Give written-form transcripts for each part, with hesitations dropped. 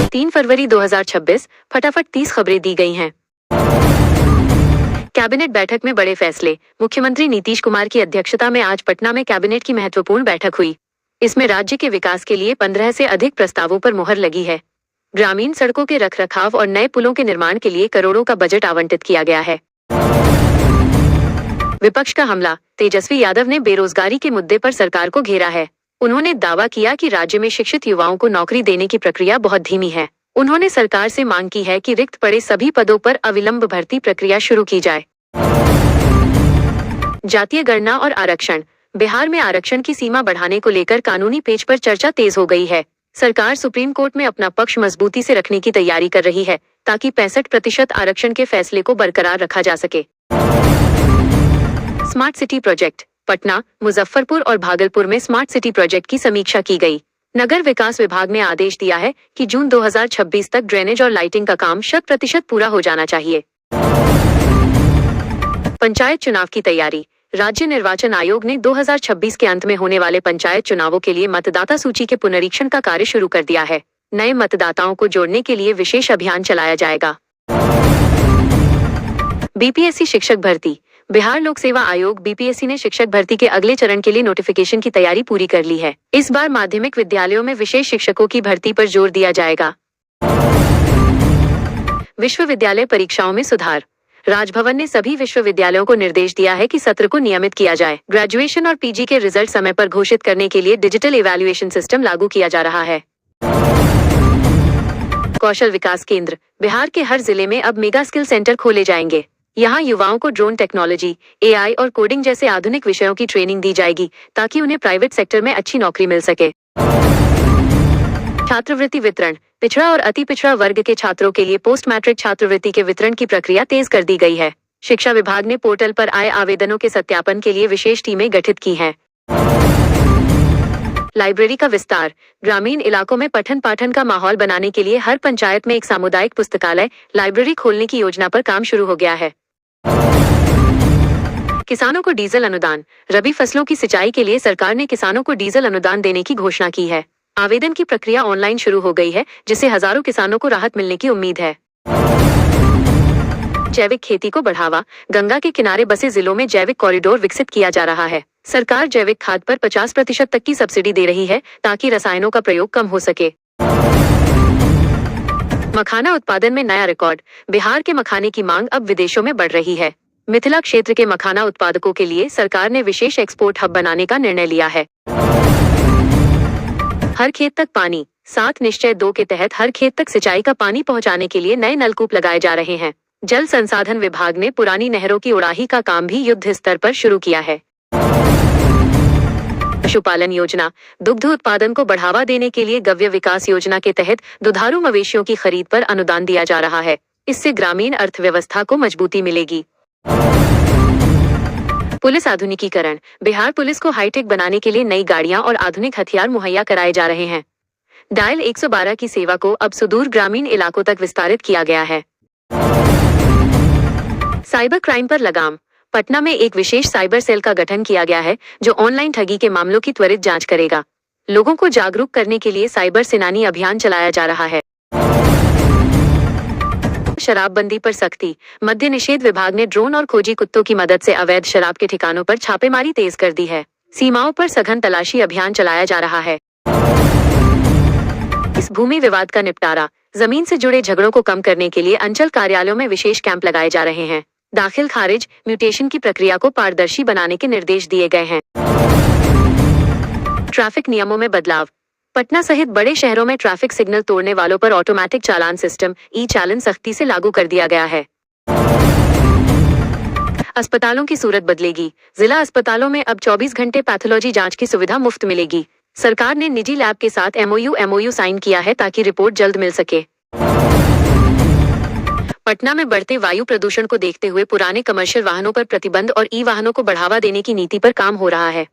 3 फरवरी 2026, फटाफट 30 खबरें दी गई हैं। कैबिनेट बैठक में बड़े फैसले। मुख्यमंत्री नीतीश कुमार की अध्यक्षता में आज पटना में कैबिनेट की महत्वपूर्ण बैठक हुई। इसमें राज्य के विकास के लिए 15 से अधिक प्रस्तावों पर मुहर लगी है। ग्रामीण सड़कों के रखरखाव और नए पुलों के निर्माण के लिए करोड़ों का बजट आवंटित किया गया है। विपक्ष का हमला। तेजस्वी यादव ने बेरोजगारी के मुद्दे पर सरकार को घेरा है। उन्होंने दावा किया कि राज्य में शिक्षित युवाओं को नौकरी देने की प्रक्रिया बहुत धीमी है। उन्होंने सरकार से मांग की है कि रिक्त पड़े सभी पदों पर अविलंब भर्ती प्रक्रिया शुरू की जाए। जातीय गणना और आरक्षण। बिहार में आरक्षण की सीमा बढ़ाने को लेकर कानूनी पेच पर चर्चा तेज हो गई है। सरकार सुप्रीम कोर्ट में अपना पक्ष मजबूती से रखने की तैयारी कर रही है, ताकि 65% आरक्षण के फैसले को बरकरार रखा जा सके। Smart city project. Patna, Muzaffarpur और भागलपुर में स्मार्ट सिटी प्रोजेक्ट की समीक्षा की गई। नगर विकास विभाग ने आदेश दिया है कि जून 2026 तक ड्रेनेज और लाइटिंग का काम 100% पूरा हो जाना चाहिए। पंचायत चुनाव की तैयारी। राज्य निर्वाचन आयोग ने 2026 के अंत में होने वाले पंचायत चुनावों के लिए मतदाता सूची के पुनरीक्षण का कार्य शुरू कर दिया है। नए मतदाताओं को जोड़ने के लिए विशेष अभियान चलाया जाएगा। बीपीएससी शिक्षक भर्ती। बिहार लोक सेवा आयोग बीपीएससी ने शिक्षक भर्ती के अगले चरण के लिए नोटिफिकेशन की तैयारी पूरी कर ली है। इस बार माध्यमिक विद्यालयों में विशेष शिक्षकों की भर्ती पर जोर दिया जाएगा। विश्वविद्यालय परीक्षाओं में सुधार। राजभवन ने सभी विश्वविद्यालयों को निर्देश दिया है कि सत्र को नियमित किया जाए। ग्रेजुएशन और पीजी के रिजल्ट समय पर घोषित करने के लिए डिजिटल इवैल्यूएशन सिस्टम लागू किया जा रहा है। कौशल विकास केंद्र। बिहार के हर जिले में अब मेगा स्किल सेंटर खोले जाएंगे। यहाँ युवाओं को ड्रोन टेक्नोलॉजी, एआई और कोडिंग जैसे आधुनिक विषयों की ट्रेनिंग दी जाएगी, ताकि उन्हें प्राइवेट सेक्टर में अच्छी नौकरी मिल सके। छात्रवृत्ति वितरण। पिछड़ा और अति पिछड़ा वर्ग के छात्रों के लिए पोस्ट मैट्रिक छात्रवृत्ति के वितरण की प्रक्रिया तेज कर दी गई है। शिक्षा विभाग ने पोर्टल पर आए आवेदनों के सत्यापन के लिए विशेष टीमें गठित की हैं। लाइब्रेरी का विस्तार। ग्रामीण इलाकों में पठन पाठन का माहौल बनाने के लिए हर पंचायत में एक सामुदायिक पुस्तकालय, लाइब्रेरी खोलने की योजना पर काम शुरू हो गया है। किसानों को डीजल अनुदान। रबी फसलों की सिंचाई के लिए सरकार ने किसानों को डीजल अनुदान देने की घोषणा की है। आवेदन की प्रक्रिया ऑनलाइन शुरू हो गई है, जिससे हजारों किसानों को राहत मिलने की उम्मीद है। जैविक खेती को बढ़ावा। गंगा के किनारे बसे जिलों में जैविक कॉरिडोर विकसित किया जा रहा है। सरकार जैविक खाद पर 50% तक की सब्सिडी दे रही है, ताकि रसायनों का प्रयोग कम हो सके। मखाना उत्पादन में नया रिकॉर्ड। बिहार के मखाने की मांग अब विदेशों में बढ़ रही है। मिथिला क्षेत्र के मखाना उत्पादकों के लिए सरकार ने विशेष एक्सपोर्ट हब बनाने का निर्णय लिया है। हर खेत तक पानी। 7 निश्चय 2 के तहत हर खेत तक सिंचाई का पानी पहुंचाने के लिए नए नलकूप लगाए जा रहे हैं। जल संसाधन विभाग ने पुरानी नहरों की उड़ाही का काम भी युद्ध स्तर पर शुरू किया है। पशुपालन योजना। दुग्ध उत्पादन को बढ़ावा देने के लिए गव्य विकास योजना के तहत दुधारू मवेशियों की खरीद पर अनुदान दिया जा रहा है। इससे ग्रामीण अर्थव्यवस्था को मजबूती मिलेगी। पुलिस आधुनिकीकरण। बिहार पुलिस को हाईटेक बनाने के लिए नई गाड़ियां और आधुनिक हथियार मुहैया कराए जा रहे हैं। डायल 112 की सेवा को अब सुदूर ग्रामीण इलाकों तक विस्तारित किया गया है। साइबर क्राइम पर लगाम। पटना में एक विशेष साइबर सेल का गठन किया गया है, जो ऑनलाइन ठगी के मामलों की त्वरित जांच करेगा। लोगों को जागरूक करने के लिए साइबर सेनानी अभियान चलाया जा रहा है। शराबबंदी पर सख्ती। मद्य निषेध विभाग ने ड्रोन और खोजी कुत्तों की मदद से अवैध शराब के ठिकानों पर छापेमारी तेज कर दी है। सीमाओं पर सघन तलाशी अभियान चलाया जा रहा है। इस भूमि विवाद का निपटारा। जमीन से जुड़े झगड़ों को कम करने के लिए अंचल कार्यालयों में विशेष कैंप लगाए जा रहे हैं। दाखिल खारिज, म्यूटेशन की प्रक्रिया को पारदर्शी बनाने के निर्देश दिए गए हैं। ट्रैफिक नियमों में बदलाव। पटना सहित बड़े शहरों में ट्रैफिक सिग्नल तोड़ने वालों पर ऑटोमेटिक चालान सिस्टम ई चालान सख्ती से लागू कर दिया गया है। अस्पतालों की सूरत बदलेगी। जिला अस्पतालों में अब 24 घंटे पैथोलॉजी जांच की सुविधा मुफ्त मिलेगी। सरकार ने निजी लैब के साथ एमओयू साइन किया है, ताकि रिपोर्ट जल्द मिल सके। पटना में बढ़ते वायु प्रदूषण को देखते हुए पुराने कमर्शियल वाहनों पर प्रतिबंध और ई वाहनों को बढ़ावा देने की नीति पर काम हो रहा है।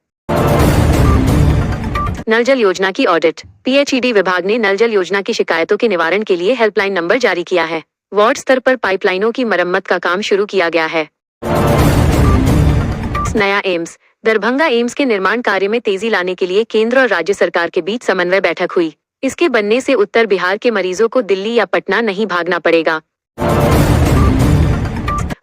नल जल योजना की ऑडिट। पीएचईडी विभाग ने नल जल योजना की शिकायतों के निवारण के लिए हेल्पलाइन नंबर जारी किया है। वार्ड स्तर पर पाइपलाइनों की मरम्मत का काम शुरू किया गया है। नया एम्स। दरभंगा एम्स के निर्माण कार्य में तेजी लाने के लिए केंद्र और राज्य सरकार के बीच समन्वय बैठक हुई। इसके बनने से उत्तर बिहार के मरीजों को दिल्ली या पटना नहीं भागना पड़ेगा।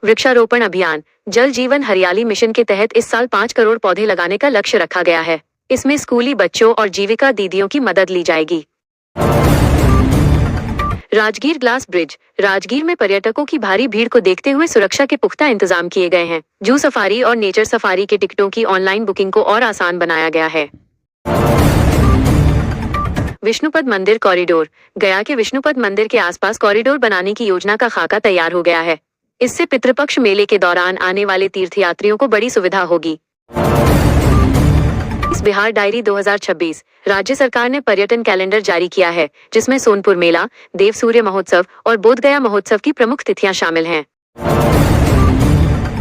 वृक्षारोपण अभियान। जल जीवन हरियाली मिशन के तहत इस साल 5 करोड़ पौधे लगाने का लक्ष्य रखा गया है। इसमें स्कूली बच्चों और जीविका दीदियों की मदद ली जाएगी। Rajgir glass bridge. राजगीर में पर्यटकों की भारी भीड़ को देखते हुए सुरक्षा के पुख्ता इंतजाम किए गए हैं। जू सफारी और नेचर सफारी के टिकटों की ऑनलाइन बुकिंग को और आसान बनाया गया है। विष्णुपद मंदिर कॉरिडोर। गया के विष्णुपद मंदिर के आसपास कॉरिडोर बनाने की योजना का खाका तैयार हो गया है। इससे पितृपक्ष मेले के दौरान आने वाले तीर्थयात्रियों को बड़ी सुविधा होगी। इस बिहार डायरी 2026। राज्य सरकार ने पर्यटन कैलेंडर जारी किया है, जिसमें सोनपुर मेला, देव सूर्य महोत्सव और बोधगया महोत्सव की प्रमुख तिथियां शामिल हैं।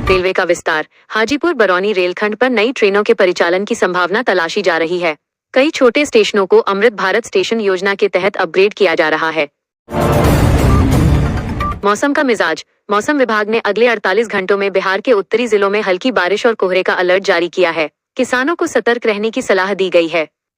रेलवे का विस्तार। हाजीपुर बरौनी रेलखंड पर नई ट्रेनों के परिचालन की संभावना तलाशी जा रही है। कई छोटे स्टेशनों को अमृत भारत स्टेशन योजना के तहत अपग्रेड किया जा रहा है। मौसम का मिजाज। मौसम विभाग ने अगले 48 घंटों में बिहार के उत्तरी जिलों में हल्की बारिश और कोहरे का अलर्ट जारी किया है। किसानों को सतर्क रहने की सलाह दी गई है।